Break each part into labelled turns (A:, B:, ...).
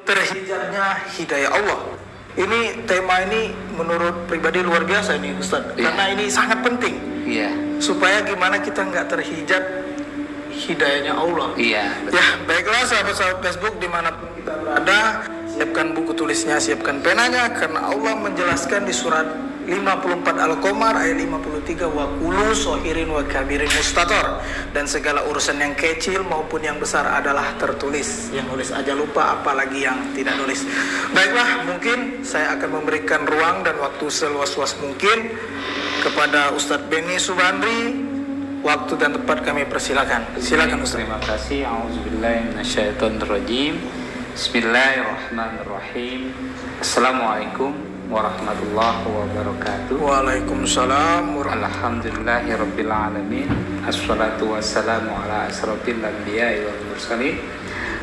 A: terhijabnya hidayah Allah. Ini tema ini menurut pribadi luar biasa ini Ustaz, karena ini sangat penting. Supaya gimana kita nggak terhijab hidayahnya Allah. Ya, baiklah sahabat-sahabat Facebook dimanapun kita berada, siapkan buku tulisnya, siapkan penanya, karena Allah menjelaskan di surat 54 Al-Qamar ayat 53, wa kullu sohirin wa kabirin mustator, dan segala urusan yang kecil maupun yang besar adalah tertulis. Yang nulis aja lupa, apalagi yang tidak nulis. Baiklah, mungkin saya akan memberikan ruang dan waktu seluas-luas mungkin kepada Ustadz Beni Subandri. Waktu dan tempat kami persilakan. Silakan Ustaz.
B: Terima kasih. A'udzubillahi minasyaitonirrajim. Bismillahirrahmanirrahim. Assalamualaikum warahmatullahi wabarakatuh.
A: Waalaikumsalam.
B: Alhamdulillahirabbil alamin. Assalatu wassalamu ala asrofil anbiya'i wal mursalin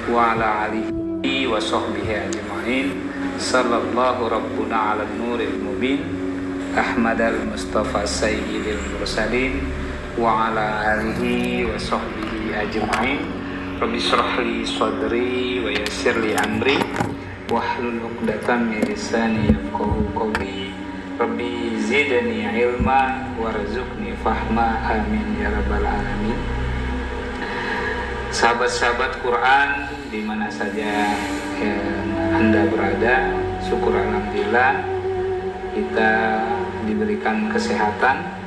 B: wa ala alihi wa sahbihi ajma'in. Sallallahu rabbuna ala nuril mubin. Ahmadal Mustafa sayyidil mursalin wa ala alihi wa sahbihi ajma'in. Rabbi shrah li sadri wa yassir li amri wahlul 'uqdatam min lisani yafqahu qawli. Rabbi zidni ilma warzuqni fahma, amin ya rabbal alamin. Sahabat-sahabat Quran di mana saja Anda berada, syukur alhamdulillah kita diberikan kesehatan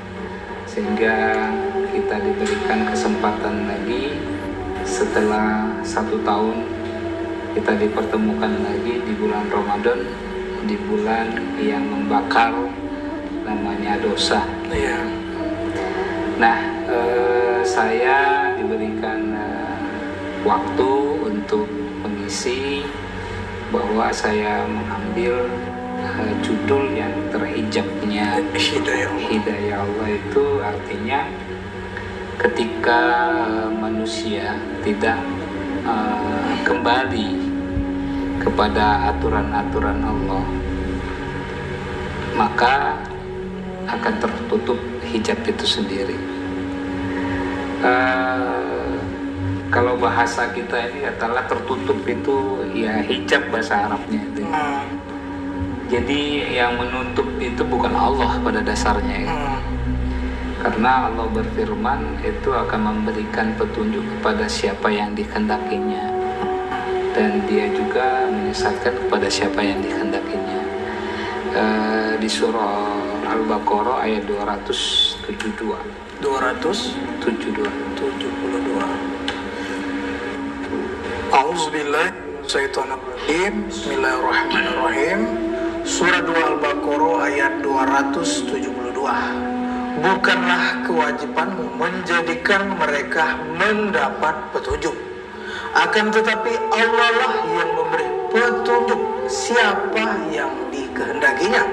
B: sehingga kita diberikan kesempatan lagi setelah 1 tahun kita dipertemukan lagi di bulan Ramadan, di bulan yang membakar namanya dosa. Nah, saya diberikan waktu untuk mengisi, bahwa saya mengambil judul yang terhijabnya hidayah Allah. Itu artinya ketika manusia tidak kembali kepada aturan-aturan Allah, maka akan tertutup hijab itu sendiri. Kalau bahasa kita ini adalah tertutup itu ya hijab bahasa Arabnya itu. Jadi yang menutup itu bukan Allah pada dasarnya itu. Karena Allah berfirman itu akan memberikan petunjuk kepada siapa yang dikehendakinya, dan Dia juga menyesatkan kepada siapa yang dikehendakinya. Di surah Al-Baqarah ayat 272.
A: A'udzubillahi minasyaitonirrajim. Bismillahirrahmanirrahim. Surah 2 Al-Baqarah ayat 272. Bukanlah kewajibanmu menjadikan mereka mendapat petunjuk, akan tetapi Allah lah yang memberi petunjuk siapa yang dikehendakinya.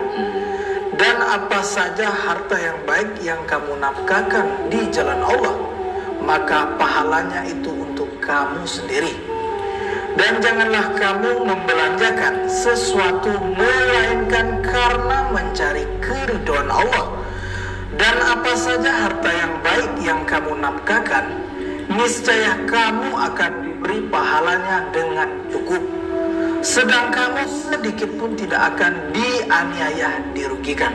A: Dan apa saja harta yang baik yang kamu nafkahkan di jalan Allah, maka pahalanya itu untuk kamu sendiri. Dan janganlah kamu membelanjakan sesuatu melainkan karena mencari keridhaan Allah. Dan apa saja harta yang baik yang kamu nafkahkan, niscaya kamu akan diberi pahalanya dengan cukup, sedang kamu sedikit pun tidak akan dianiaya, dirugikan.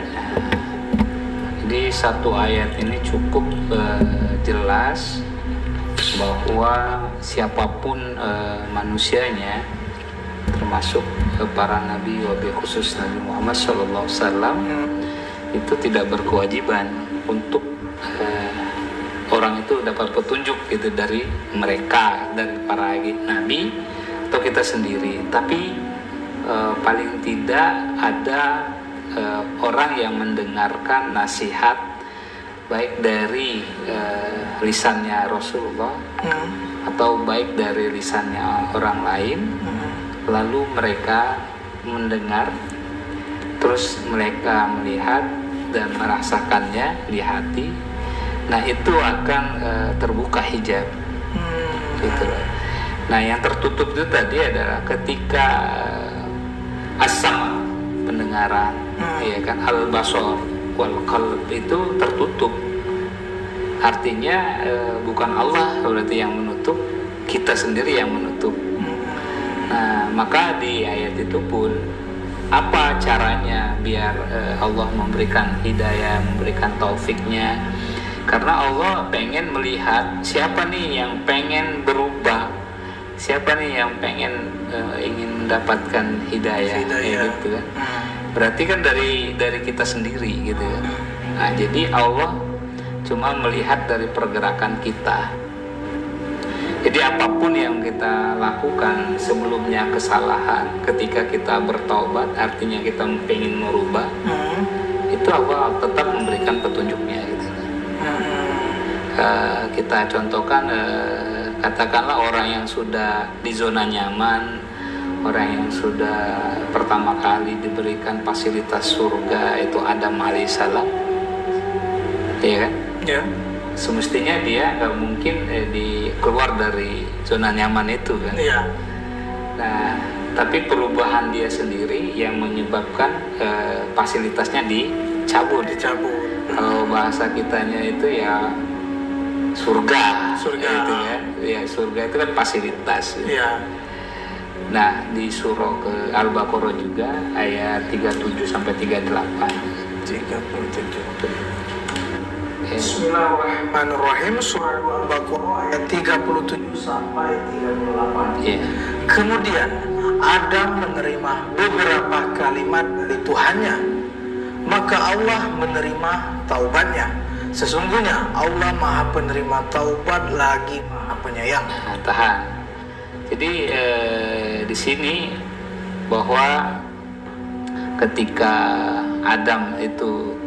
B: Jadi satu ayat ini cukup jelas bahwa siapapun manusianya, termasuk para nabi, wabil khusus Nabi Muhammad SAW, itu tidak berkewajiban untuk orang itu dapat petunjuk gitu dari mereka, dari para nabi atau kita sendiri. Tapi paling tidak ada orang yang mendengarkan nasihat baik dari lisannya Rasulullah atau baik dari lisannya orang lain, lalu mereka mendengar, terus mereka melihat dan merasakannya di hati. Nah, itu akan terbuka hijab. Gitu loh. Nah, yang tertutup itu tadi adalah ketika as-sama, pendengaran, ya kan, al-basar wal qalb itu tertutup. Artinya bukan Allah berarti yang menutup, kita sendiri yang menutup. Nah, maka di ayat itu pun apa caranya biar Allah memberikan hidayah, memberikan taufiknya? Karena Allah pengen melihat siapa nih yang pengen berubah, siapa nih yang pengen ingin mendapatkan hidayah. Gitu kan. Berarti kan dari kita sendiri gitu kan. Nah, jadi Allah cuma melihat dari pergerakan kita. Jadi apapun yang kita lakukan sebelumnya kesalahan, ketika kita bertaubat artinya kita ingin merubah, itu Allah tetap memberikan petunjuknya gitu. Kita contohkan, katakanlah orang yang sudah di zona nyaman, orang yang sudah pertama kali diberikan fasilitas surga itu Adam alaihissalam, ya kan?
A: Ya.
B: Semestinya dia nggak mungkin keluar dari zona nyaman itu kan.
A: Iya.
B: Nah, tapi perubahan dia sendiri yang menyebabkan fasilitasnya dicabut. Kalau bahasa kitanya itu ya surga. Itu ya. Ya, surga itu kan fasilitas.
A: Iya.
B: Nah, di surah ke Al-Baqarah juga ayat 37 sampai 38.
A: 37. Bismillahirrahmanirrahim. Surah Al-Baqarah ayat 37 sampai 38. Kemudian Adam menerima beberapa kalimat dari Tuhannya, maka Allah menerima taubatnya. Sesungguhnya Allah Maha Penerima Taubat lagi Maha Penyayang.
B: Tahan. Jadi di sini bahwa ketika Adam itu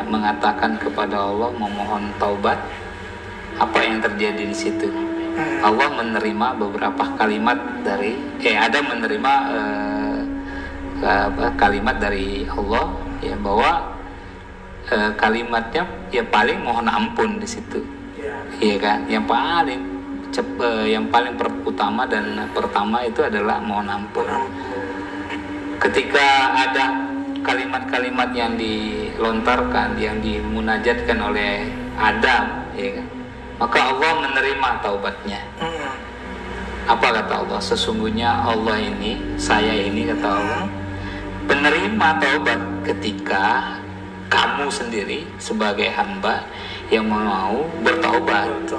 B: mengatakan kepada Allah memohon taubat, apa yang terjadi di situ? Allah menerima beberapa kalimat dari Adam menerima kalimat dari Allah ya, bahwa kalimatnya ya paling mohon ampun di situ. Iya kan? Yang paling utama dan pertama itu adalah mohon ampun. Ketika ada kalimat-kalimat yang dilontarkan, yang dimunajatkan oleh Adam, ya kan? Maka Allah menerima taubatnya. Apa kata Allah? Sesungguhnya Allah ini, saya ini kata Allah, penerima taubat ketika kamu sendiri sebagai hamba yang mau bertaubat.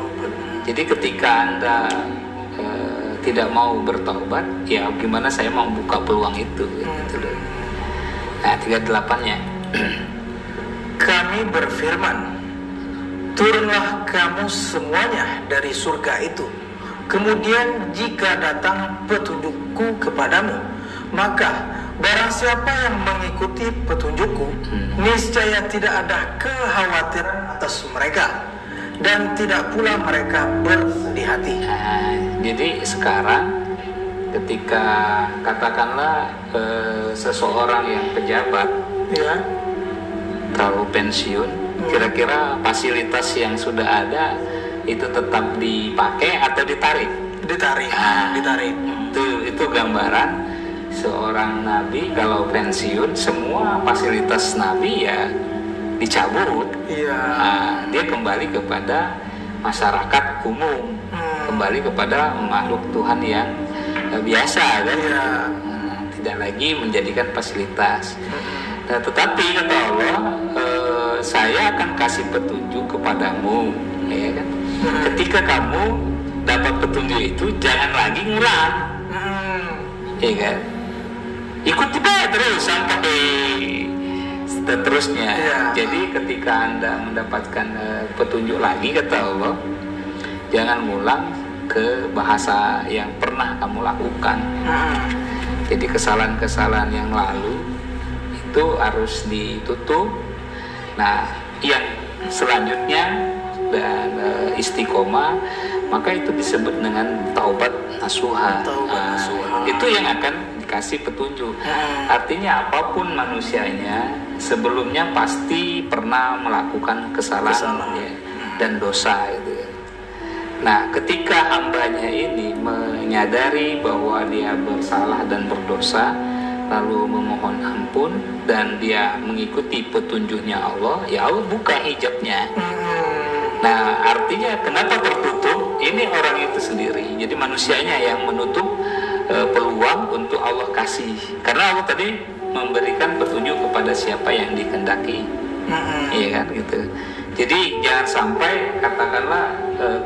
B: Jadi ketika Anda tidak mau bertaubat, ya gimana saya mau buka peluang itu gitu loh. Nah, 38-nya.
A: Kami berfirman, turunlah kamu semuanya dari surga itu. Kemudian jika datang petunjukku kepadamu, maka barang siapa yang mengikuti petunjukku, niscaya tidak ada kekhawatiran atas mereka, dan tidak pula mereka bersedih hati.
B: Nah, jadi sekarang ketika katakanlah seseorang yang pejabat
A: ya
B: terlalu pensiun, kira-kira fasilitas yang sudah ada itu tetap dipakai atau ditarik?
A: Ditarik.
B: Itu gambaran seorang nabi kalau pensiun, semua fasilitas nabi ya dicabut. Nah, dia kembali kepada masyarakat umum, kembali kepada makhluk Tuhan yang biasa kan. Tidak lagi menjadikan fasilitas. Nah, tetapi kata Allah, saya akan kasih petunjuk kepadamu, ya kan? Ketika kamu dapat petunjuk itu, jangan lagi ngulang, ya kan? Ikuti terus sampai seterusnya. Jadi ketika Anda mendapatkan petunjuk lagi kata Allah, jangan ngulang ke bahasa yang pernah kamu lakukan. Jadi kesalahan-kesalahan yang lalu itu harus ditutup. Nah, yang selanjutnya dan istiqomah, maka itu disebut dengan taubat nasuha. Itu yang akan dikasih petunjuk. Artinya apapun manusianya sebelumnya pasti pernah melakukan kesalahan. Ya, dan dosa itu. Nah, ketika hambanya ini menyadari bahwa dia bersalah dan berdosa, lalu memohon ampun dan dia mengikuti petunjuknya Allah, ya Allah buka hijabnya. Nah, artinya kenapa tertutup? Ini orang itu sendiri. Jadi manusianya yang menutup peluang untuk Allah kasih. Karena Allah tadi memberikan petunjuk kepada siapa yang dikehendaki. Iya kan gitu. Jadi jangan sampai katakanlah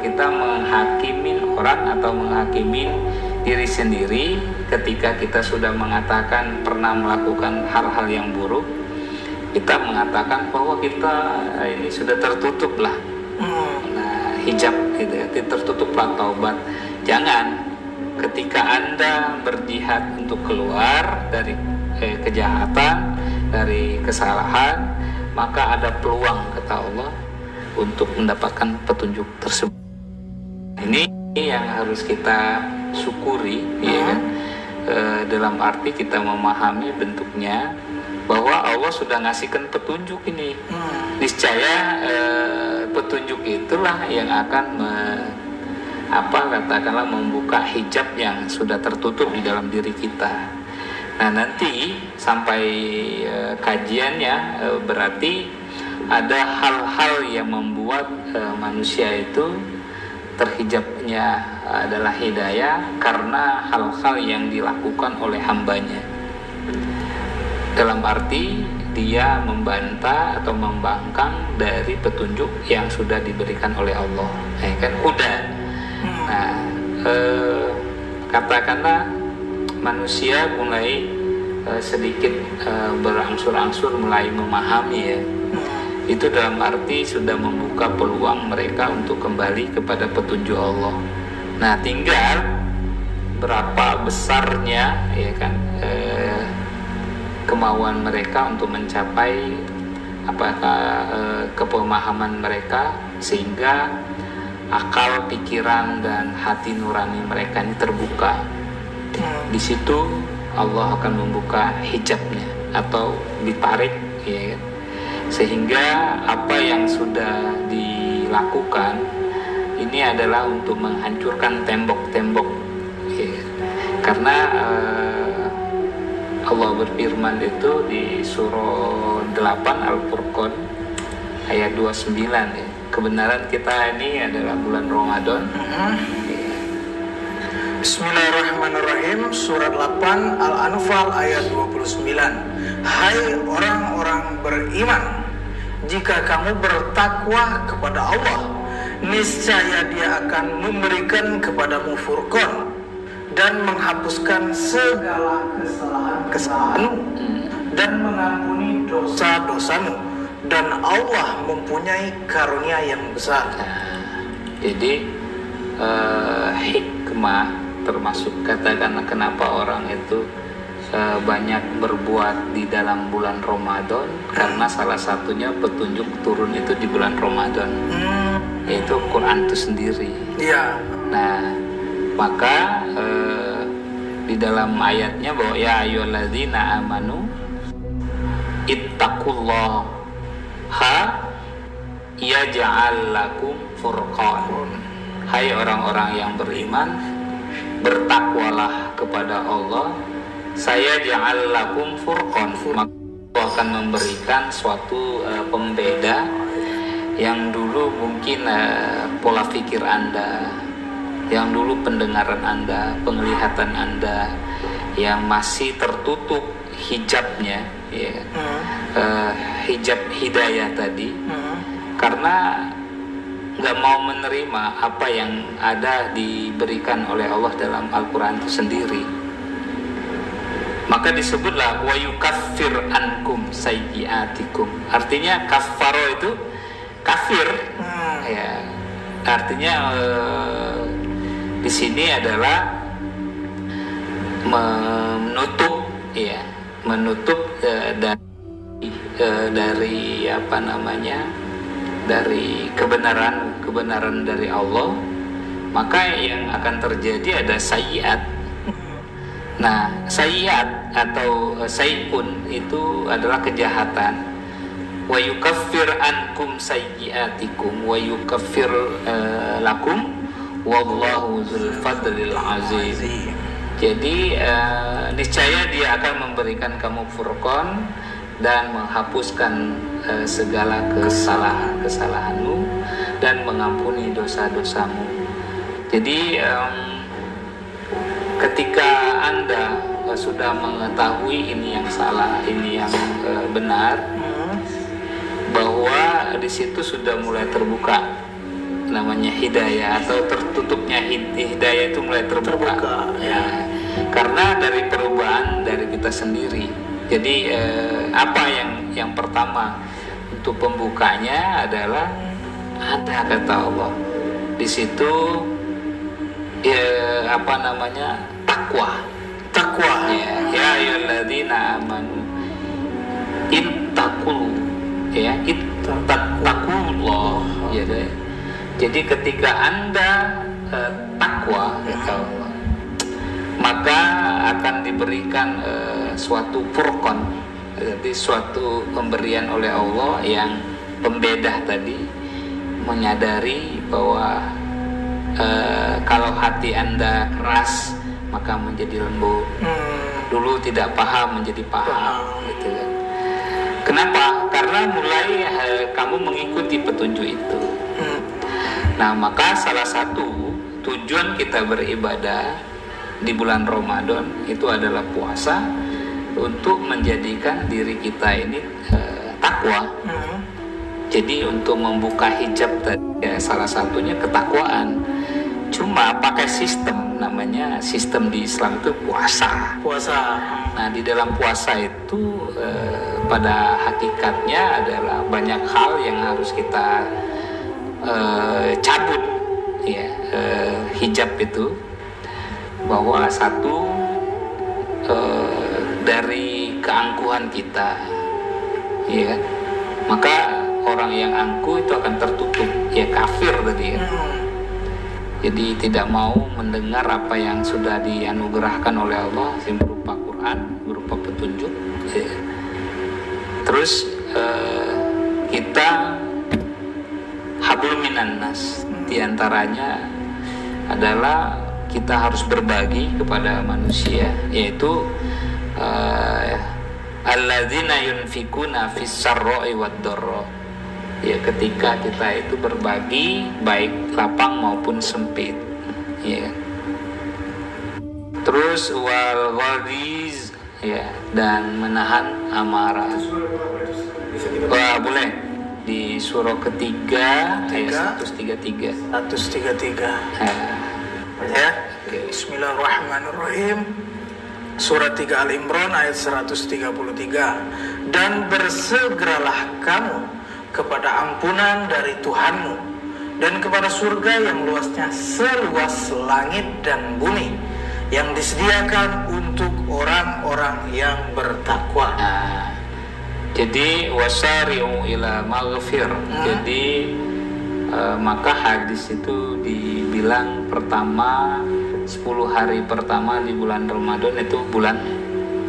B: kita menghakimin orang atau menghakimin diri sendiri ketika kita sudah mengatakan pernah melakukan hal-hal yang buruk. Kita mengatakan bahwa kita ini sudah tertutup lah. Nah, hijab gitu ya, tertutuplah taubat. Jangan. Ketika Anda berjihad untuk keluar dari kejahatan, dari kesalahan, maka ada peluang kata Allah untuk mendapatkan petunjuk tersebut. Ini yang harus kita syukuri, ya kan? Dalam arti kita memahami bentuknya bahwa Allah sudah ngasihkan petunjuk ini. Niscaya petunjuk itulah yang akan katakanlah membuka hijab yang sudah tertutup di dalam diri kita. Nah, nanti sampai kajiannya berarti ada hal-hal yang membuat manusia itu terhijabnya adalah hidayah karena hal-hal yang dilakukan oleh hambanya. Dalam arti dia membantah atau membangkang dari petunjuk yang sudah diberikan oleh Allah. Kan udah. Nah, katakanlah manusia mulai sedikit berangsur-angsur mulai memahami ya. Itu dalam arti sudah membuka peluang mereka untuk kembali kepada petunjuk Allah. Nah, tinggal berapa besarnya ya kan kemauan mereka untuk mencapai kepemahaman mereka sehingga akal, pikiran dan hati nurani mereka ini terbuka. Di situ Allah akan membuka hijabnya atau ditarik ya kan? Sehingga apa yang sudah dilakukan ini adalah untuk menghancurkan tembok-tembok ya. Karena Allah berfirman itu di surah 8 Al-Furqan ayat 29 ya. Kebenaran kita ini adalah bulan Ramadan.
A: Bismillahirrahmanirrahim. Surat 8 Al-Anfal ayat 29. Hai orang-orang beriman, jika kamu bertakwa kepada Allah, niscaya Dia akan memberikan kepadamu furqan dan menghapuskan segala kesalahan-kesalahanmu dan mengampuni dosa-dosamu. Dan Allah mempunyai karunia yang besar.
B: Jadi hikmah termasuk katakanlah kenapa orang itu banyak berbuat di dalam bulan Ramadan, karena salah satunya petunjuk turun itu di bulan Ramadan, yaitu Quran itu sendiri. Nah, maka di dalam ayatnya bahwa ya ayyuhalladzina amanu ittaqullah yaj'al lakum furqan. Hai orang-orang yang beriman, bertakwalah kepada Allah, saya ja'al lakum furqan, maka Allah akan memberikan suatu pembeda yang dulu mungkin pola pikir Anda, yang dulu pendengaran Anda, penglihatan Anda yang masih tertutup hijabnya ya, hijab hidayah tadi, karena nggak mau menerima apa yang ada diberikan oleh Allah dalam Al-Quran itu sendiri, maka disebutlah wa yukaffir ankum sayyiatikum. Artinya kafaro itu kafir ya, artinya di sini adalah menutup ya, menutup dari apa namanya, dari kebenaran dari Allah, maka yang akan terjadi ada sayyiat. Nah, sayyiat atau sayyun itu adalah kejahatan. Wa yukaffir ankum sayyiatikum wa yukaffir lakum wallahu dzul fadlil azim. Jadi niscaya Dia akan memberikan kamu furqan dan menghapuskan segala kesalahanmu dan mengampuni dosa-dosamu. Jadi ketika Anda sudah mengetahui ini yang salah, ini yang benar, bahwa di situ sudah mulai terbuka namanya hidayah, atau tertutupnya hidayah itu mulai terbuka. Ya, karena dari perubahan dari kita sendiri. Jadi apa yang pertama untuk pembukanya adalah ada kata Allah di situ, takwa. Ya ayyuhalladzina amanu ittaqul, ya ittaqullah, ya deh. Jadi ketika Anda takwa, kata Allah, maka akan diberikan suatu furqan, jadi suatu pemberian oleh Allah yang pembeda tadi, menyadari bahwa kalau hati Anda keras maka menjadi lembut, dulu tidak paham menjadi paham, gitu kan. Kenapa? Karena mulai kamu mengikuti petunjuk itu. Nah, maka salah satu tujuan kita beribadah di bulan Ramadan itu adalah puasa, untuk menjadikan diri kita ini takwa. Jadi untuk membuka hijab tadi, ya, salah satunya ketakwaan. Cuma pakai sistem, namanya sistem di Islam itu puasa. Nah, di dalam puasa itu pada hakikatnya adalah banyak hal yang harus kita cabut, ya, hijab itu, bahwa satu dari keangkuhan kita, ya, maka orang yang angkuh itu akan tertutup, ya, kafir tadi, ya. Jadi tidak mau mendengar apa yang sudah dianugerahkan oleh Allah, berupa Quran, berupa petunjuk, ya. Terus kita hablum minan nas, diantaranya adalah kita harus berbagi kepada manusia, yaitu alladzina yunfikuna fis sarra'i wad dharra. Ya, ketika kita itu berbagi baik lapang maupun sempit, ya. Terus wal ghaliz, ya, dan menahan amarah. Wah, boleh di surah ketiga ayat 133.
A: Ya. Bismillahirrahmanirrahim. Surat 3 Al-Imran ayat 133. Dan bersegeralah kamu kepada ampunan dari Tuhanmu dan kepada surga yang luasnya seluas langit dan bumi, yang disediakan untuk orang-orang yang bertakwa.
B: Nah, jadi wasari'u ila maghfir. Jadi maka hadis itu dibilang pertama 10 hari pertama di bulan Ramadan itu bulan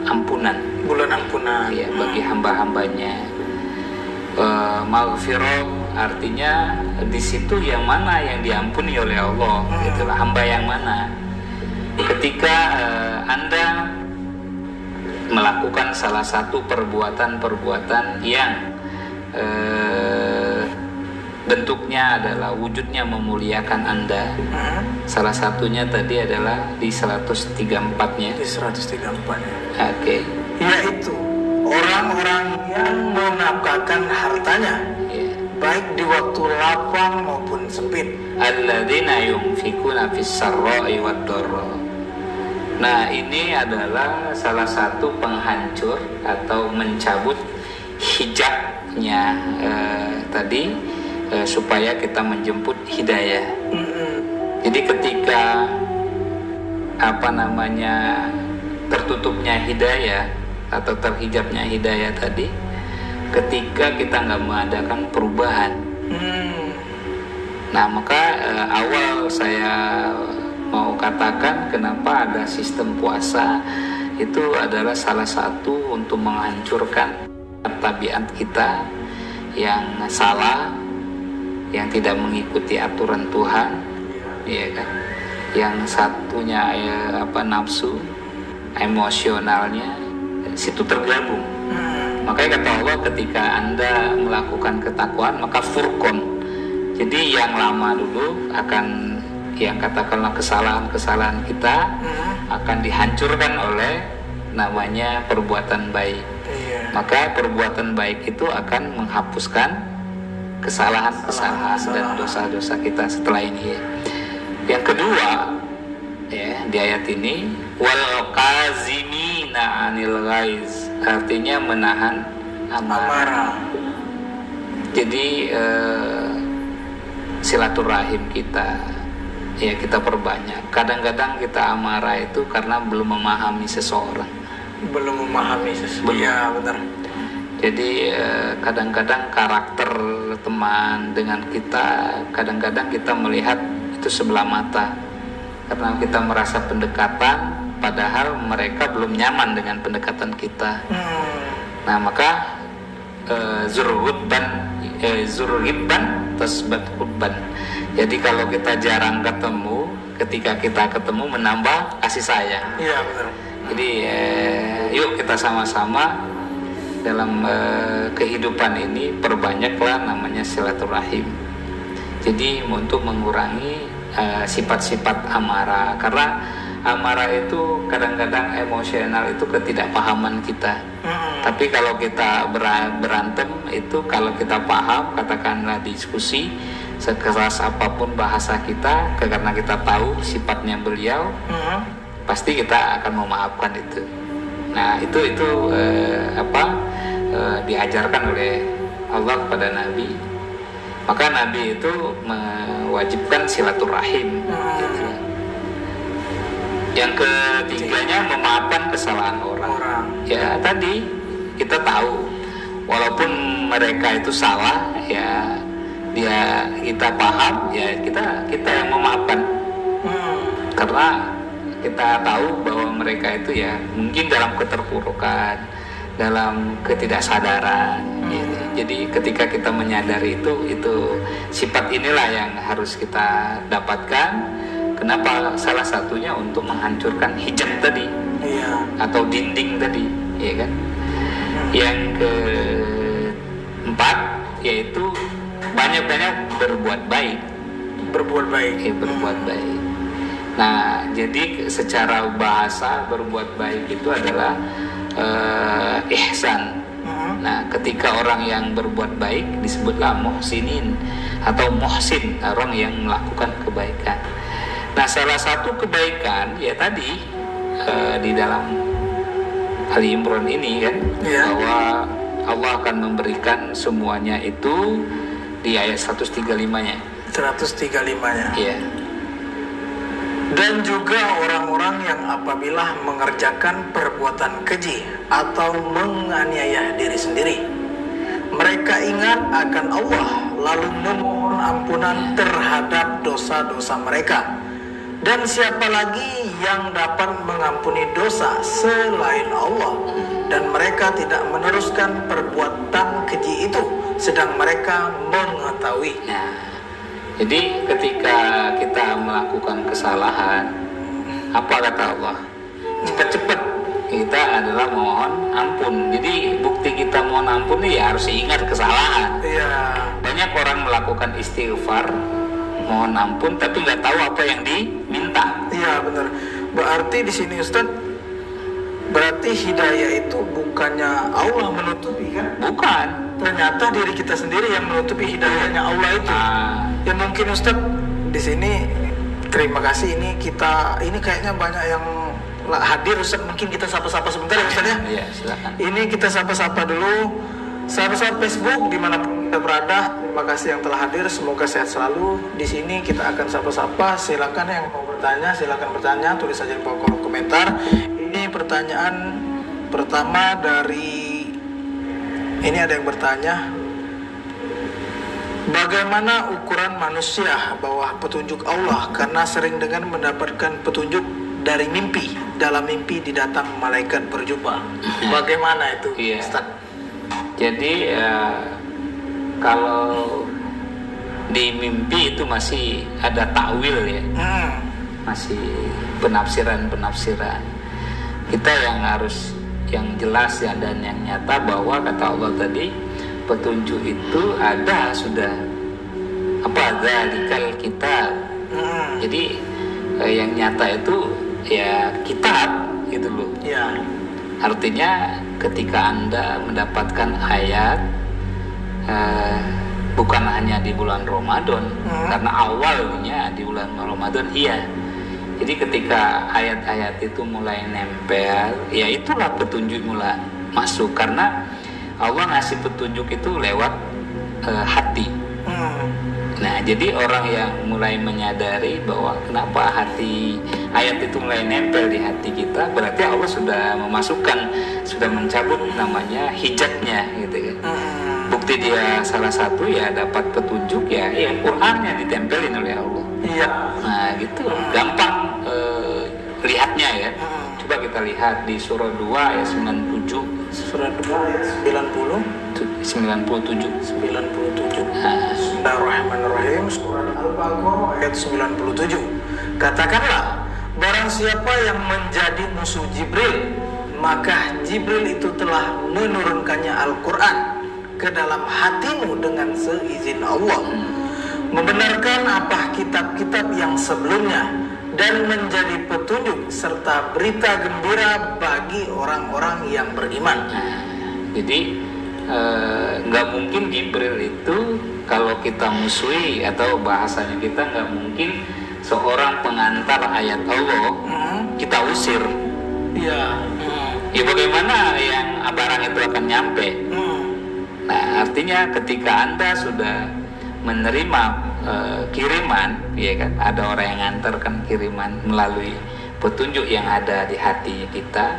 B: ampunan. Ya, bagi hamba-hambanya. Maghfirah artinya di situ yang mana yang diampuni oleh Allah, itulah hamba yang mana. Ketika Anda melakukan salah satu perbuatan yang bentuknya adalah wujudnya memuliakan Anda, salah satunya tadi adalah di 134-nya.
A: Di 134-nya.
B: Oke.
A: Yaitu orang-orang yang menafkahkan hartanya, baik di waktu lapang maupun sempit.
B: Alladzina yunfikuna fis sarra'i wad dharra. Nah, ini adalah salah satu penghancur atau mencabut hijabnya tadi, supaya kita menjemput hidayah. Jadi ketika tertutupnya hidayah atau terhijabnya hidayah tadi, ketika kita nggak mengadakan perubahan. Nah, maka awal saya mau katakan kenapa ada sistem puasa, itu adalah salah satu untuk menghancurkan tabiat kita yang salah, yang tidak mengikuti aturan Tuhan, ya kan? Yang satunya nafsu, emosionalnya situ tergabung. Makanya kata Allah, ketika Anda melakukan ketakwaan maka furqan. Jadi yang lama dulu akan, yang katakanlah kesalahan-kesalahan kita akan dihancurkan oleh namanya perbuatan baik. Maka perbuatan baik itu akan menghapuskan kesalahan-kesalahan dan dosa-dosa kita setelah ini ya. Yang kedua ya, di ayat ini wal kazimina anil ghaiz, artinya menahan amarah. Jadi silaturahim kita ya kita perbanyak. Kadang-kadang kita amarah itu karena belum memahami seseorang.
A: Iya benar.
B: Jadi kadang-kadang karakter teman dengan kita, kadang-kadang kita melihat itu sebelah mata karena kita merasa pendekatan, padahal mereka belum nyaman dengan pendekatan kita. Nah maka zurhibban tasbat hubban. Jadi kalau kita jarang ketemu, ketika kita ketemu menambah kasih sayang.
A: Iya benar.
B: Jadi yuk kita sama-sama dalam kehidupan ini perbanyaklah namanya silaturahim. Jadi untuk mengurangi sifat-sifat amarah, karena amarah itu kadang-kadang emosional itu ketidakpahaman kita. Tapi kalau kita berantem itu, kalau kita paham, katakanlah diskusi, sekeras apapun bahasa kita, karena kita tahu sifatnya beliau, pasti kita akan memaafkan itu. Nah itu diajarkan oleh Allah kepada Nabi. Maka Nabi itu mewajibkan silaturahim. Gitu. Yang ketiganya memaafkan kesalahan orang. Ya tadi kita tahu walaupun mereka itu salah ya, kita paham ya, kita yang memaafkan. Karena kita tahu bahwa mereka itu ya mungkin dalam keterpurukan, dalam ketidaksadaran. Jadi ketika kita menyadari itu sifat inilah yang harus kita dapatkan. Kenapa? Salah satunya untuk menghancurkan hijab tadi, atau dinding tadi, ya kan? Yang keempat yaitu banyak-banyak berbuat baik. Berbuat baik. Nah, jadi secara bahasa berbuat baik itu adalah ihsan. Nah, ketika orang yang berbuat baik disebutlah muhsinin atau muhsin, orang yang melakukan kebaikan. Nah, salah satu kebaikan ya tadi di dalam Ali Imran ini kan, bahwa Allah akan memberikan semuanya itu di ayat 135-nya.
A: 135-nya.
B: Iya.
A: Dan juga orang-orang yang apabila mengerjakan perbuatan keji atau menganiaya diri sendiri, mereka ingat akan Allah lalu memohon ampunan terhadap dosa-dosa mereka. Dan siapa lagi yang dapat mengampuni dosa selain Allah? Dan mereka tidak meneruskan perbuatan keji itu, sedang mereka mengetahui.
B: Jadi ketika kita melakukan kesalahan, apa kata Allah? Cepat-cepat kita adalah mohon ampun. Jadi bukti kita mohon ampun ya harus ingat kesalahan. Banyak orang melakukan istighfar, mohon ampun, tapi nggak tahu apa yang diminta.
A: Iya benar. Berarti di sini Ustaz, berarti hidayah itu bukannya Allah menutupi kan?
B: Bukan.
A: Ternyata diri kita sendiri yang menutupi hidayahnya Allah itu. Ya mungkin Ustaz di sini terima kasih, ini kayaknya banyak yang hadir Ustaz, mungkin kita sapa-sapa sebentar ya Ustaz ya.
B: Iya, silakan.
A: Ini kita sapa-sapa dulu. Sahabat-sahabat Facebook dimanapun kita berada, terima kasih yang telah hadir, semoga sehat selalu. Di sini kita akan sapa-sapa, silakan yang mau bertanya, silakan bertanya, tulis saja di kolom komentar. Ini pertanyaan pertama dari, ini ada yang bertanya, bagaimana ukuran manusia bawah petunjuk Allah karena sering dengan mendapatkan petunjuk dari mimpi, dalam mimpi didatang malaikat berjumpa. Bagaimana itu Ustaz?
B: Jadi kalau di mimpi itu masih ada takwil ya, masih penafsiran. Kita yang harus yang jelas ya dan yang nyata bahwa kata Allah tadi petunjuk itu ada sudah Dzalikal kitab. Jadi yang nyata itu ya kitab gitu loh.
A: Ya.
B: Artinya ketika Anda mendapatkan ayat bukan hanya di bulan Ramadan, karena awalnya di bulan Ramadan, iya. Jadi ketika ayat-ayat itu mulai nempel, ya itulah petunjuk mulai masuk, karena Allah ngasih petunjuk itu lewat hati. Nah, jadi orang yang mulai menyadari bahwa kenapa hati ayat itu mulai nempel di hati kita, berarti Allah sudah memasukkan, sudah mencabut namanya hijabnya gitu kan. Bukti dia salah satu ya dapat petunjuk ya Qur'annya ditempelin oleh Allah.
A: Iya.
B: Nah, gitu. Gampang lihatnya ya. Coba kita lihat di surah 2 ayat 97.
A: Surah 2 ayat
B: 97.
A: Bismillahirrahmanirrahim. Surah Al-Baqarah ayat 97. Katakanlah, barang siapa yang menjadi musuh Jibril, maka Jibril itu telah menurunkannya Al-Quran ke dalam hatimu dengan seizin Allah, membenarkan apa kitab-kitab yang sebelumnya, dan menjadi petunjuk serta berita gembira bagi orang-orang yang beriman.
B: Jadi nggak mungkin Jibril itu kalau kita musuhi, atau bahasanya kita nggak mungkin seorang pengantar ayat Allah kita usir.
A: Iya.
B: Ya bagaimana yang barang itu akan nyampe? Nah, artinya ketika Anda sudah menerima kiriman, ya kan, ada orang yang ngantarkan kiriman melalui petunjuk yang ada di hati kita.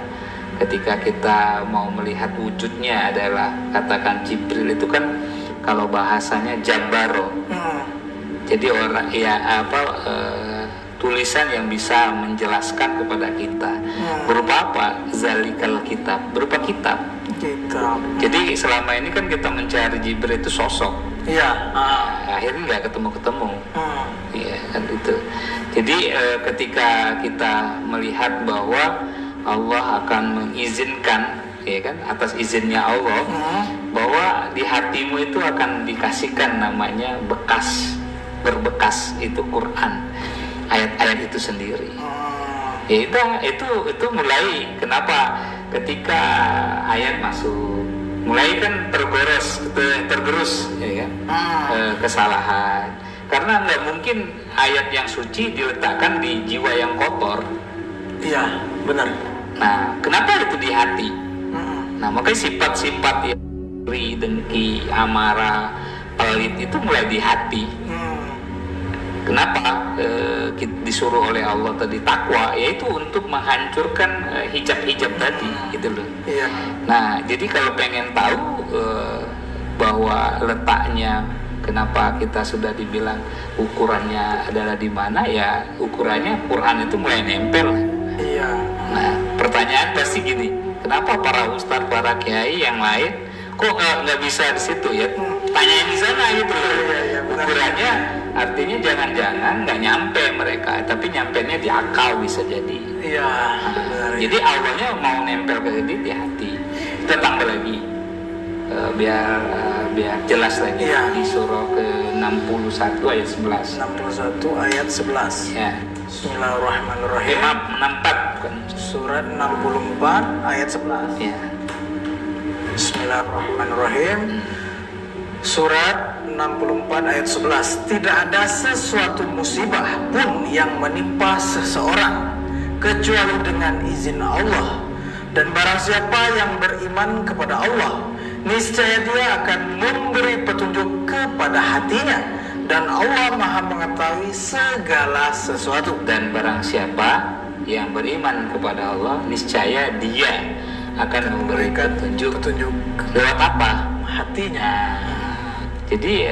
B: Ketika kita mau melihat wujudnya adalah, katakan Jibril itu kan kalau bahasanya Jabaro. Jadi orang ya tulisan yang bisa menjelaskan kepada kita. Berupa apa? Zalikal kitab, berupa kitab. Jadi selama ini kan kita mencari Jibril itu sosok.
A: Iya.
B: Akhirnya nggak ketemu-ketemu. Iya kan itu. Jadi ketika kita melihat bahwa Allah akan mengizinkan, ya kan, atas izinnya Allah, bahwa di hatimu itu akan dikasihkan namanya berbekas itu Quran, ayat-ayat itu sendiri. Ya itu mulai, kenapa ketika ayat masuk mulai kan tergerus ya kan, kesalahan, karena nggak mungkin ayat yang suci diletakkan di jiwa yang kotor.
A: Iya, benar.
B: Nah, kenapa itu di hati? Nah, makanya sifat-sifat yang iri, dengki, amarah, pelit itu mulai di hati. Kenapa disuruh oleh Allah tadi takwa? Yaitu untuk menghancurkan hijab-hijab tadi, gitu loh.
A: Iya.
B: Nah, jadi kalau pengen tahu bahwa letaknya, kenapa kita sudah dibilang ukurannya adalah di mana, ya ukurannya Quran itu mulai nempel.
A: Iya.
B: Nah, pertanyaan pasti gini, kenapa para ustadz, para kiai yang lain kok nggak bisa di situ ya? Tanyain di sana gitu loh.
A: Iya,
B: ukurannya artinya jangan-jangan nggak nyampe mereka, tapi nyampenya di akal bisa jadi.
A: Iya.
B: Jadi awalnya mau nempel ke di hati. Kita tambah lagi biar jelas lagi di surah ke-61 ayat 11.
A: 61 ayat 11.
B: Ya.
A: Bismillahirrahmanirrahim.
B: 64 bukan.
A: Surat 64 ayat 11.
B: Ya.
A: Bismillahirrahmanirrahim. Surat 64 ayat 11. Tidak ada sesuatu musibah pun yang menimpa seseorang kecuali dengan izin Allah. Dan barang siapa yang beriman kepada Allah, niscaya dia akan memberi petunjuk kepada hatinya, dan Allah Maha mengetahui segala sesuatu.
B: Dan barang siapa yang beriman kepada Allah, niscaya dia akan memberikan petunjuk. Lewat apa?
A: Hatinya.
B: Jadi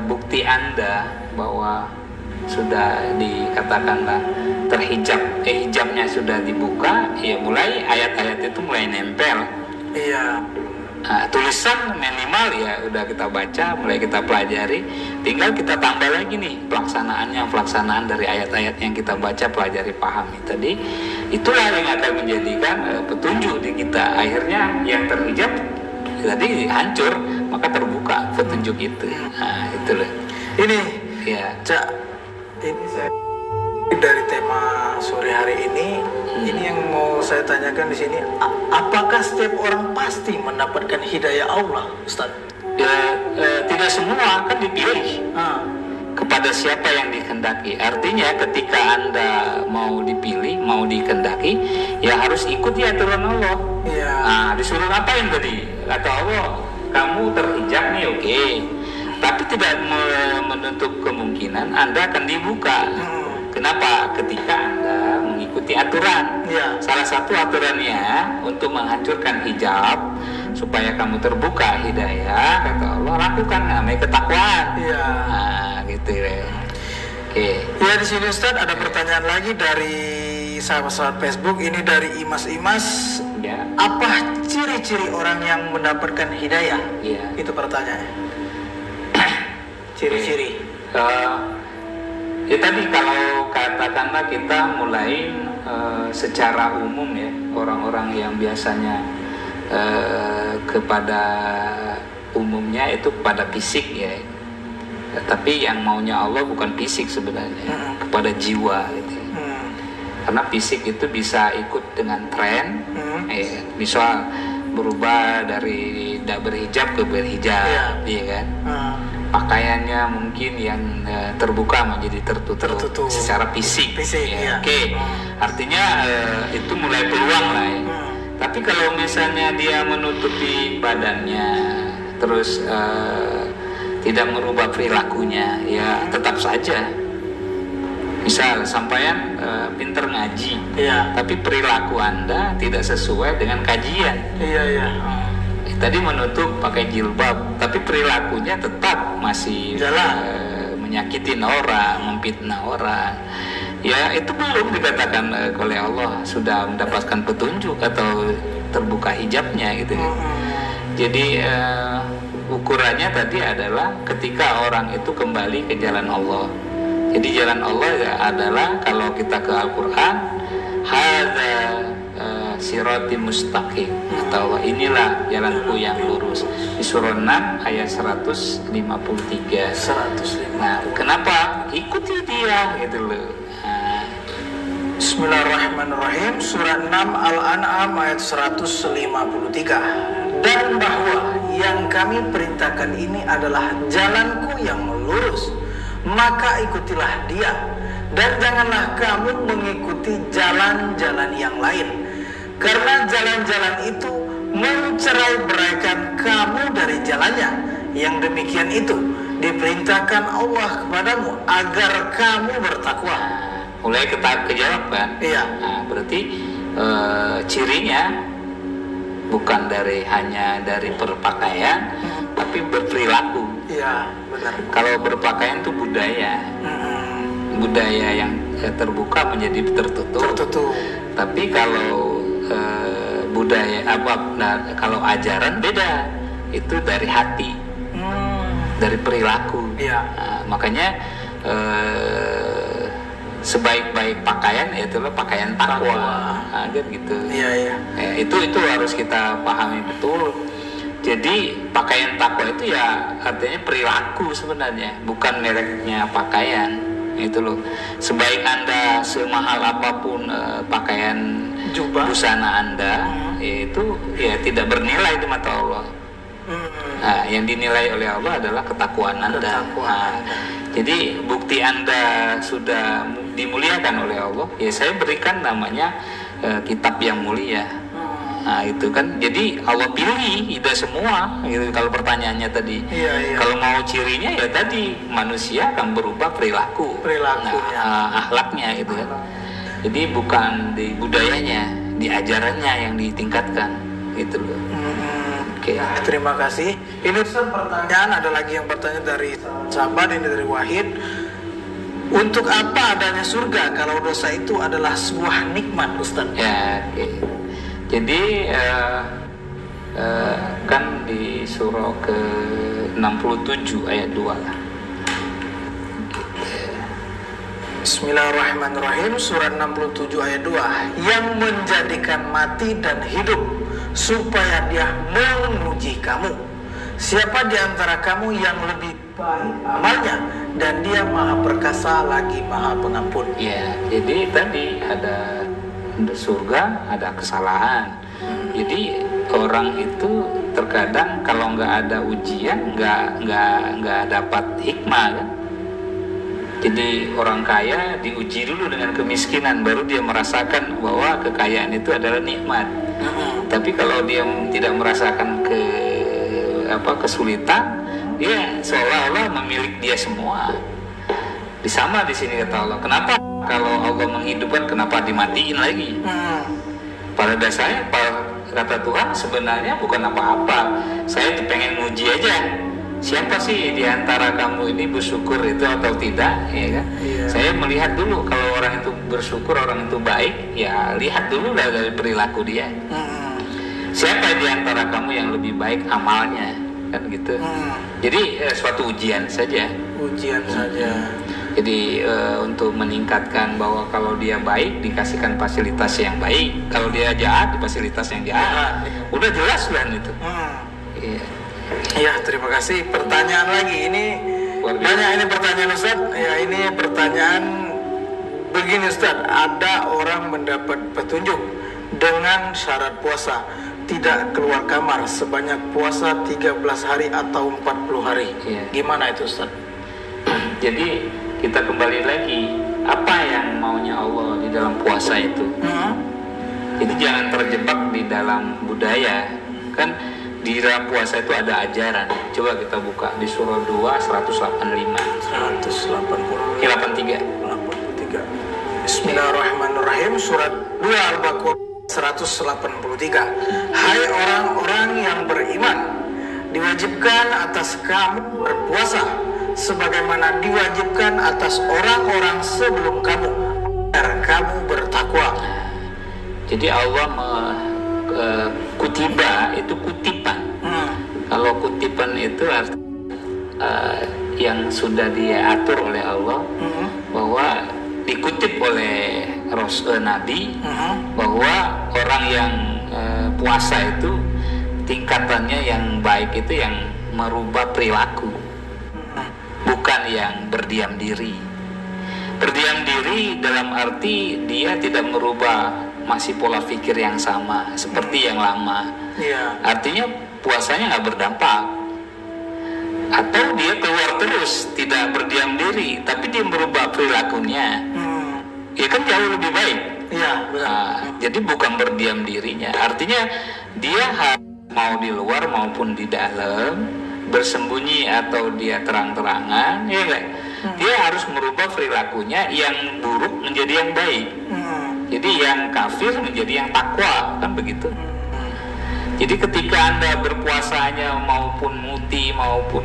B: bukti Anda bahwa sudah dikatakanlah hijabnya sudah dibuka, ya mulai ayat-ayat itu mulai nempel.
A: Iya.
B: Nah, tulisan minimal ya udah kita baca, mulai kita pelajari, tinggal kita tambah lagi nih pelaksanaan dari ayat-ayat yang kita baca, pelajari, pahami tadi. Itulah yang akan menjadikan petunjuk di kita. Akhirnya yang terhijab tadi hancur, maka terbuka petunjuk itu. Nah, itulah.
A: Ini
B: Ya.
A: Cak, ini saya dari tema sore hari ini, ini yang mau saya tanyakan di sini, apakah setiap orang pasti mendapatkan hidayah Allah, Ustaz?
B: Ya, tidak semua kan dipilih kepada siapa yang dikehendaki. Artinya ketika Anda mau dipilih, mau dikehendaki, ya harus ikuti aturan Allah.
A: Ya.
B: Nah, disuruh ngapain tadi? Kata Allah, kamu terhijab nih, oke. Tapi tidak menutup kemungkinan Anda akan dibuka. Kenapa? Ketika Anda mengikuti aturan.
A: Ya.
B: Salah satu aturannya untuk menghancurkan hijab supaya kamu terbuka hidayah, kata Allah, lakukan namanya ketakwaan.
A: Ya.
B: Nah, gitu ya. Oke.
A: Ya, di sini Ustaz ada pertanyaan lagi dari sahabat-sahabat Facebook. Ini dari Imas.
B: Ya.
A: Apa ciri-ciri orang yang mendapatkan hidayah?
B: Ya.
A: Itu pertanyaannya. Ciri-ciri.
B: Ya tadi kalau katakanlah kita mulai secara umum ya, orang-orang yang biasanya kepada umumnya itu kepada fisik ya. Tapi yang maunya Allah bukan fisik sebenarnya, kepada jiwa gitu ya. Karena fisik itu bisa ikut dengan tren, bisa berubah dari tidak berhijab ke berhijab, ya kan? Pakaiannya mungkin yang terbuka menjadi tertutup secara fisik. Ya. Oke. Artinya itu mulai peluang lah ya. Tapi kalau misalnya dia menutupi badannya, terus tidak merubah perilakunya, ya tetap saja. Misal sampean pinter ngaji, tapi perilaku Anda tidak sesuai dengan kajian. Tadi menutup pakai jilbab, tapi perilakunya tetap masih menyakitin orang, memfitnah orang. Ya itu belum dikatakan oleh Allah sudah mendapatkan petunjuk atau terbuka hijabnya gitu. Jadi ukurannya tadi adalah ketika orang itu kembali ke jalan Allah. Jadi jalan Allah ya adalah kalau kita ke Al-Quran, hadza sirati mustaqim, atau inilah jalanku yang lurus, di surah 6 ayat 153. Nah, kenapa? Ikuti dia gitu loh.
A: Bismillahirrahmanirrahim. Surah 6 Al-An'am ayat 153. Dan bahwa yang kami perintahkan ini adalah jalanku yang lurus, maka ikutilah dia, dan janganlah kamu mengikuti jalan-jalan yang lain, karena jalan-jalan itu mencerai-beraikan kamu dari jalannya. Yang demikian itu diperintahkan Allah kepadamu agar kamu bertakwa.
B: Mulai kejawab kan?
A: Iya.
B: Nah, berarti cirinya bukan hanya dari berpakaian, tapi berperilaku.
A: Iya, benar.
B: Kalau berpakaian itu budaya, budaya yang terbuka menjadi tertutup. Tapi kalau budaya kalau ajaran beda, itu dari hati, dari perilaku. Nah, makanya sebaik-baik pakaian itulah pakaian takwa, gitu. Itu harus kita pahami betul. Jadi pakaian takwa itu ya artinya perilaku sebenarnya, bukan mereknya pakaian. Itu loh. Sebaik Anda semahal apapun pakaian jubah, busana Anda, itu ya tidak bernilai di mata Allah. Nah, yang dinilai oleh Allah adalah ketakwaan Anda. Jadi bukti Anda sudah dimuliakan oleh Allah, ya saya berikan namanya kitab yang mulia. Nah itu kan, jadi Allah pilih tidak semua gitu. Kalau pertanyaannya tadi, kalau mau cirinya ya tadi manusia akan berubah perilakunya, akhlaknya gitu kan. Jadi bukan di budayanya, di ajarannya yang ditingkatkan gitu loh.
A: Oke. Terima kasih. Ini pertanyaan, ada lagi yang bertanya dari sahabat, ini dari Wahid. Untuk apa adanya surga kalau dosa itu adalah sebuah nikmat, Ustaz?
B: Ya, jadi kan di surah ke-67 ayat 2 lah.
A: Bismillahirrahmanirrahim. Surah 67 ayat 2. Yang menjadikan mati dan hidup supaya dia menguji kamu, siapa di antara kamu yang lebih baik amalnya dan dia maha perkasa lagi maha pengampun.
B: Ya, jadi tadi ada surga, ada kesalahan. Jadi orang itu terkadang kalau nggak ada ujian nggak dapat hikmah kan. Jadi orang kaya diuji dulu dengan kemiskinan, baru dia merasakan bahwa kekayaan itu adalah nikmat. Tapi kalau dia tidak merasakan kesulitan, dia seolah-olah memiliki dia semua. Sama di sini kata Allah. Kenapa kalau Allah menghidupkan, kenapa dimatiin lagi? Pada dasarnya kata Tuhan sebenarnya bukan apa-apa. Saya pengen nguji aja. Siapa sih di antara kamu ini bersyukur itu atau tidak, ya kan?
A: Iya.
B: Saya melihat dulu kalau orang itu bersyukur, orang itu baik, ya lihat dulu dari perilaku dia. Siapa di antara kamu yang lebih baik amalnya, kan gitu. Jadi suatu ujian saja.
A: Ujian saja.
B: Jadi untuk meningkatkan bahwa kalau dia baik dikasihkan fasilitas yang baik, kalau dia jahat di fasilitas yang jahat. Udah jelas kan itu. Iya.
A: Ya, terima kasih. Pertanyaan lagi ini banyak ini pertanyaan Ustaz. Ya, ini pertanyaan begini Ustaz. Ada orang mendapat petunjuk dengan syarat puasa, tidak keluar kamar sebanyak puasa 13 hari atau 40 hari.
B: Iya.
A: Gimana itu Ustaz?
B: Jadi kita kembali lagi, apa yang maunya Allah di dalam puasa itu. Jadi jangan terjebak di dalam budaya. Kan di dalam puasa itu ada ajaran. Coba kita buka di surah 2 185. 83. Bismillahirrahmanirrahim. Surat 2 Al-Baqarah 183. Hai orang-orang yang beriman, diwajibkan atas kamu berpuasa sebagaimana diwajibkan atas orang-orang sebelum kamu agar kamu bertakwa. Jadi Allah kutiba itu kutipan. Kalau kutipan itu yang sudah diatur oleh Allah, bahwa dikutip oleh Nabi, bahwa orang yang puasa itu tingkatannya yang baik itu yang merubah perilaku, bukan yang berdiam diri. Berdiam diri dalam arti dia tidak merubah masih pola pikir yang sama seperti yang lama. Artinya puasanya nggak berdampak. Atau dia keluar terus, tidak berdiam diri, tapi dia merubah perilakunya. Ya kan jauh lebih baik. Jadi bukan berdiam dirinya. Artinya dia mau di luar maupun di dalam, bersembunyi atau dia terang-terangan, ya kan? Dia harus merubah perilakunya yang buruk menjadi yang baik. Jadi yang kafir menjadi yang takwa, kan begitu. Jadi ketika Anda berpuasanya maupun mutih maupun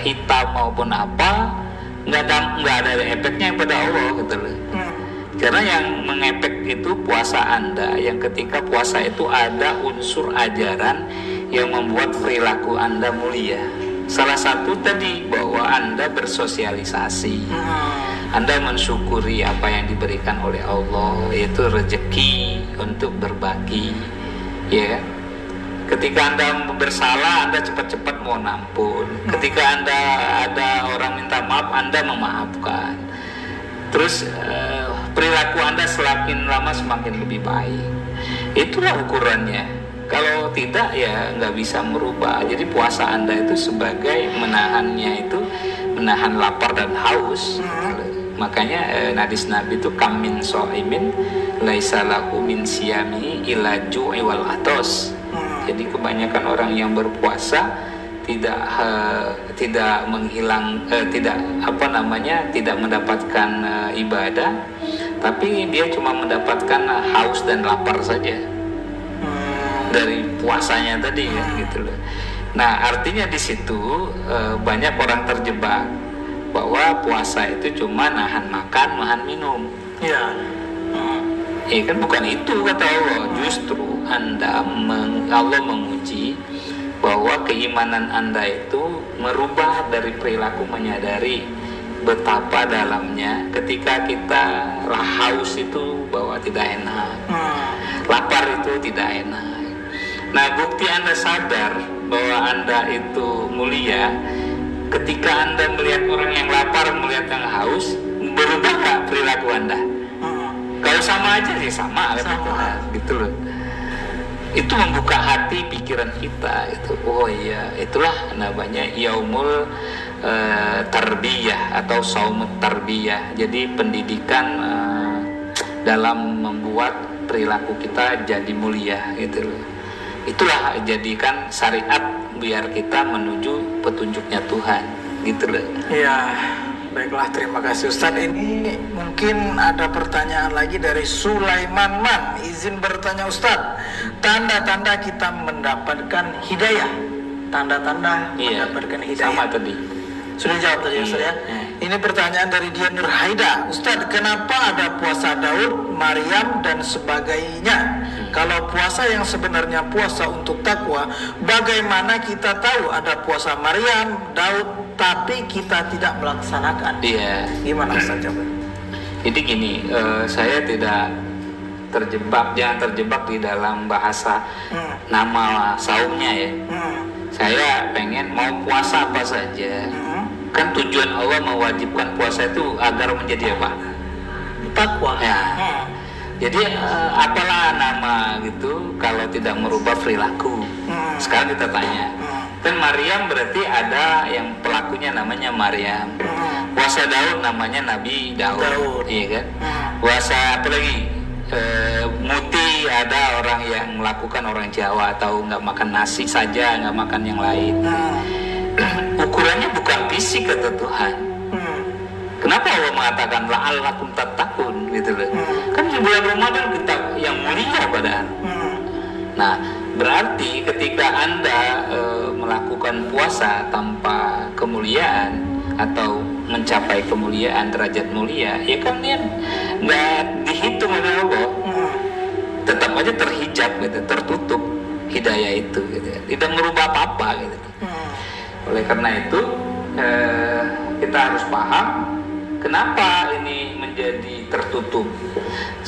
B: hitam maupun apa, nggak ada efeknya pada Allah gitu loh. Karena yang mengefek itu puasa Anda, yang ketika puasa itu ada unsur ajaran yang membuat perilaku Anda mulia. Salah satu tadi bahwa Anda bersosialisasi. Anda mensyukuri apa yang diberikan oleh Allah, yaitu rezeki untuk berbagi, ya. Ketika Anda bersalah, Anda cepat-cepat mohon ampun. Ketika Anda ada orang minta maaf, Anda memaafkan. Terus perilaku Anda semakin lama semakin lebih baik. Itulah ukurannya. Kalau tidak ya nggak bisa merubah. Jadi puasa Anda itu sebagai menahan lapar dan haus. Makanya hadis Nabi itu kamin so'imin laisa lahu min siyami ila ju'i wal atos. Jadi kebanyakan orang yang berpuasa tidak mendapatkan ibadah, tapi dia cuma mendapatkan haus dan lapar saja dari puasanya tadi ya, gitu loh. Nah, artinya di situ banyak orang terjebak bahwa puasa itu cuma nahan makan, nahan minum. Kan bukan itu kata Allah. Justru Allah menguji bahwa keimanan Anda itu merubah dari perilaku, menyadari betapa dalamnya ketika kita haus itu bahwa tidak enak, lapar itu tidak enak. Nah, bukti Anda sadar bahwa Anda itu mulia, ketika Anda melihat orang yang lapar, melihat yang haus, berubah nggak perilaku Anda? Kalau sama aja sih sama. Gitu loh. Itu membuka hati pikiran kita itu. Oh iya, itulah namanya yaumul tarbiyah atau saumut tarbiyah. Jadi pendidikan dalam membuat perilaku kita jadi mulia gitu loh. Itulah jadikan syariat biar kita menuju petunjuknya Tuhan gitu loh.
A: Iya, baiklah, terima kasih Ustaz. Ini mungkin ada pertanyaan lagi dari Sulaiman Man. Izin bertanya Ustaz, tanda-tanda kita mendapatkan hidayah. Tanda-tanda mendapatkan hidayah.
B: Sama tadi.
A: Sudah jawab tadi Ustaz ya. Ini pertanyaan dari Dian Nur Haida. Ustaz, kenapa ada puasa Daud, Maryam dan sebagainya? Kalau puasa yang sebenarnya puasa untuk takwa, bagaimana kita tahu ada puasa Maryam, Daud, tapi kita tidak melaksanakan?
B: Iya.
A: Gimana Ustaz coba?
B: Jadi gini, saya tidak jangan terjebak di dalam bahasa nama saumnya ya. Saya pengen mau puasa apa saja. Kan tujuan Allah mewajibkan puasa itu agar menjadi apa?
A: Takwa.
B: Ya. Jadi apalah nama gitu kalau tidak merubah perilaku. Sekarang kita tanya. Kan Maryam berarti ada yang pelakunya namanya Maryam. Puasa Daud namanya Nabi Daud. Iya kan? Puasa apa lagi? Muti ada orang yang melakukan orang Jawa atau nggak makan nasi saja, nggak makan yang lain. Ukurannya bukan fisik kata Tuhan. Kenapa Allah mengatakan la'allakum tattaqun gitu loh? Kan di bulan Ramadan kita yang mulia padahal. Nah, berarti ketika Anda melakukan puasa tanpa kemuliaan atau mencapai kemuliaan, derajat mulia, ya kan dia nggak dihitung oleh Allah. Tetap aja terhijab gitu, tertutup hidayah itu gitu. Tidak merubah apa-apa gitu. Oleh karena itu kita harus paham kenapa ini menjadi tertutup,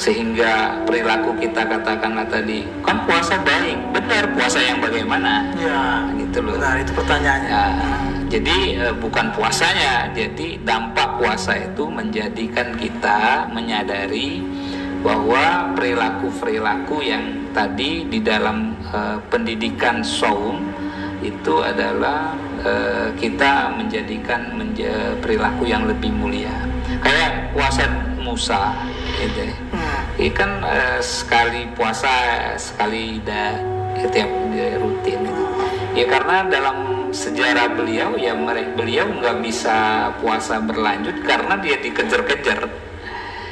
B: sehingga perilaku kita katakanlah tadi kan puasa baik, benar puasa yang bagaimana?
A: Ya,
B: gitu loh.
A: Benar, itu pertanyaannya.
B: Ya, jadi bukan puasanya, jadi dampak puasa itu menjadikan kita menyadari bahwa perilaku-perilaku yang tadi di dalam pendidikan saum itu adalah kita menjadikan perilaku yang lebih mulia. Kayak puasa Musa gitu. Ini kan sekali puasa sekali tiap rutin gitu. Ya karena dalam sejarah beliau ya beliau nggak bisa puasa berlanjut karena dia dikejar-kejar.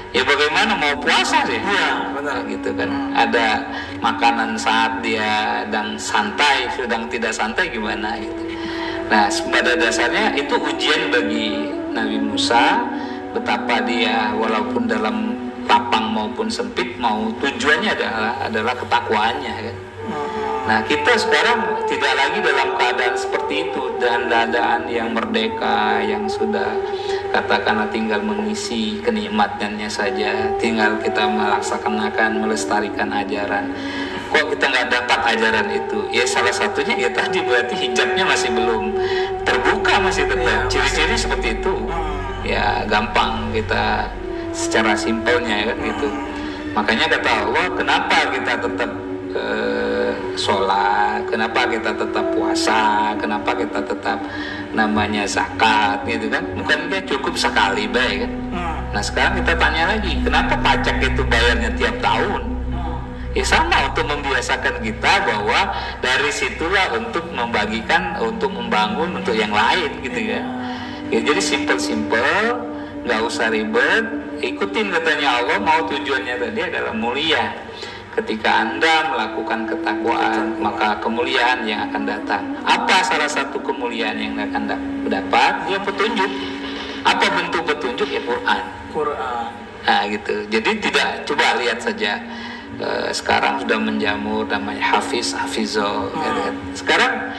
B: Ya bagaimana mau puasa sih?
A: Iya, benar
B: gitu kan. Ada makanan saat dia sedang santai, sedang tidak santai gimana gitu. Nah, pada dasarnya itu ujian bagi Nabi Musa, betapa dia walaupun dalam lapang maupun sempit mau tujuannya adalah ketakwaannya kan. Nah, kita sekarang tidak lagi dalam keadaan seperti itu, dan keadaan yang merdeka, yang sudah katakanlah tinggal mengisi kenikmatannya saja, tinggal kita melaksanakan, melestarikan ajaran. Kok kita nggak dapat ajaran itu? Ya salah satunya ya tadi berarti hijabnya masih belum terbuka, masih tetap ciri-ciri seperti itu. Ya gampang kita secara simpelnya kan gitu. Makanya kata Allah, kenapa kita tetap sholat, kenapa kita tetap puasa, kenapa kita tetap namanya zakat gitu kan? Bukankah cukup sekali baik kan? Nah sekarang kita tanya lagi, kenapa pajak itu bayarnya tiap tahun? Ya sama, untuk membiasakan kita bahwa dari situlah untuk membagikan, untuk membangun untuk yang lain gitu ya. Ya jadi simpel-simpel, nggak usah ribet, ikutin katanya Allah, mau tujuannya tadi adalah mulia. Ketika Anda melakukan ketakwaan, maka kemuliaan yang akan datang. Apa salah satu kemuliaan yang akan dapat? Ya petunjuk. Apa bentuk petunjuk? Ya Quran. Nah gitu. Jadi tidak, coba lihat saja. Sekarang sudah menjamur namanya hafizah. Sekarang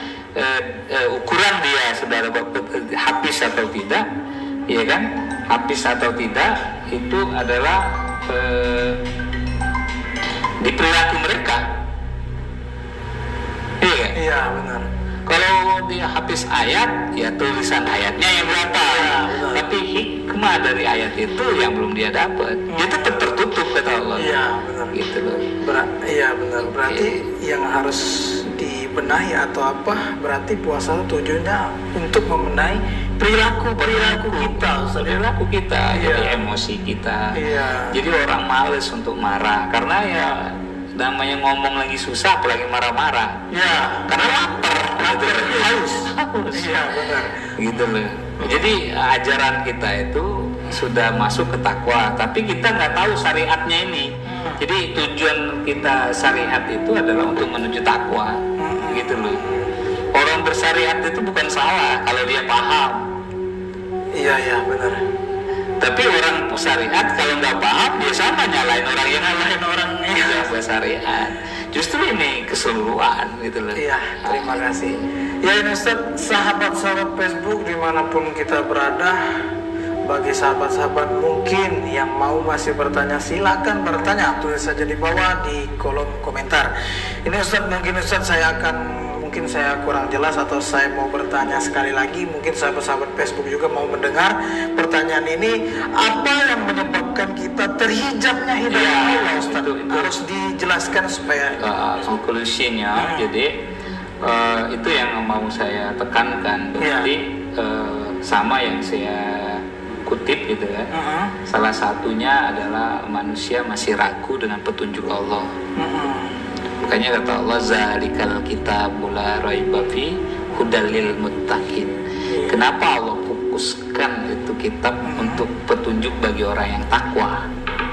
B: ukuran dia saudara hafiz atau tidak, ya kan? Hafiz atau tidak itu adalah di perilaku mereka. Iya kan?
A: Iya benar.
B: dia habis ayat, ya tulisan ayatnya yang berapa. Tapi hikmah dari ayat itu yang belum dia dapat. Dia tetap tertutup kata Allah.
A: Iya, benar.
B: Gitu loh.
A: Iya benar. Berarti yang harus dibenahi atau apa? Berarti puasa tujuannya untuk membenahi perilaku kita,
B: perilaku kita, jadi emosi kita. Jadi orang males untuk marah karena ya namanya ngomong lagi susah, apalagi marah-marah. Karena lapar,
A: haus. Iya benar.
B: Gitu loh. Jadi ajaran kita itu sudah masuk ke takwa, tapi kita nggak tahu syariatnya ini. Jadi tujuan kita syariat itu adalah untuk menuju takwa, gitu loh. Orang bersyariat itu bukan salah kalau dia paham.
A: Iya benar.
B: Tapi orang syariat kalau nggak paham, dia sama nyalain orang yang bersyariat. Justru ini keseluruhan, gitu loh.
A: Iya, terima kasih. Ya ini Ustaz, sahabat-sahabat Facebook dimanapun kita berada, bagi sahabat-sahabat mungkin yang mau masih bertanya, silakan bertanya, tulis saja di bawah di kolom komentar. Ini Ustaz, mungkin saya kurang jelas atau saya mau bertanya sekali lagi, mungkin sahabat-sahabat Facebook juga mau mendengar pertanyaan ini. Apa yang menyebabkan kita terhijabnya hidayah Allah, Ustaz? Harus dijelaskan supaya
B: konklusinya. Jadi itu yang mau saya tekankan. Berarti sama yang saya kutip gitu kan. Salah satunya adalah manusia masih ragu dengan petunjuk Allah. Makanya kata Allah, zalikal kitabul la raiba fi hudal lil muttaqin. Kenapa Allah fokuskan itu kitab untuk petunjuk bagi orang yang takwa?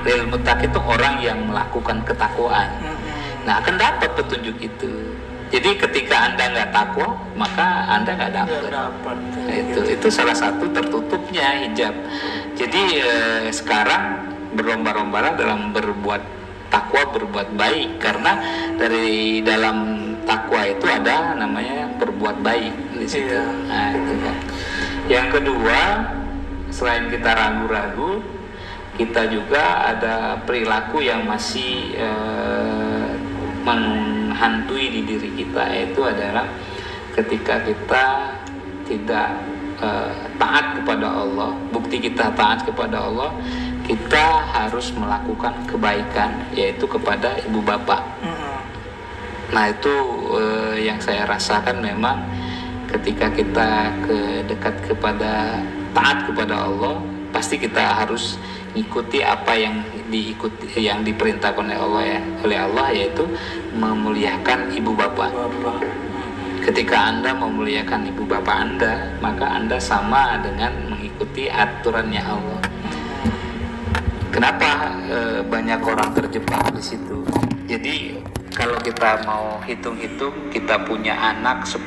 B: Lil muttaqin itu orang yang melakukan ketakwaan. Nah, akan dapat petunjuk itu. Jadi ketika Anda nggak takwa, maka Anda nggak dapat. Nah, itu salah satu tertutupnya hijab. Jadi sekarang berlomba-lomba dalam berbuat takwa, berbuat baik, karena dari dalam takwa itu ada namanya berbuat baik di situ. Nah, itu kan. Yang kedua, selain kita ragu-ragu, kita juga ada perilaku yang masih menghantui di diri kita, yaitu adalah ketika kita tidak taat kepada Allah. Bukti kita taat kepada Allah, kita harus melakukan kebaikan, yaitu kepada ibu bapak. Nah itu yang saya rasakan, memang ketika kita dekat kepada taat kepada Allah, pasti kita harus ikuti apa yang diperintahkan oleh Allah, yaitu memuliakan ibu bapak. Ketika Anda memuliakan ibu bapak Anda, maka Anda sama dengan mengikuti aturannya Allah. Kenapa banyak orang terjebak di situ? Jadi kalau kita mau hitung-hitung, kita punya anak 10,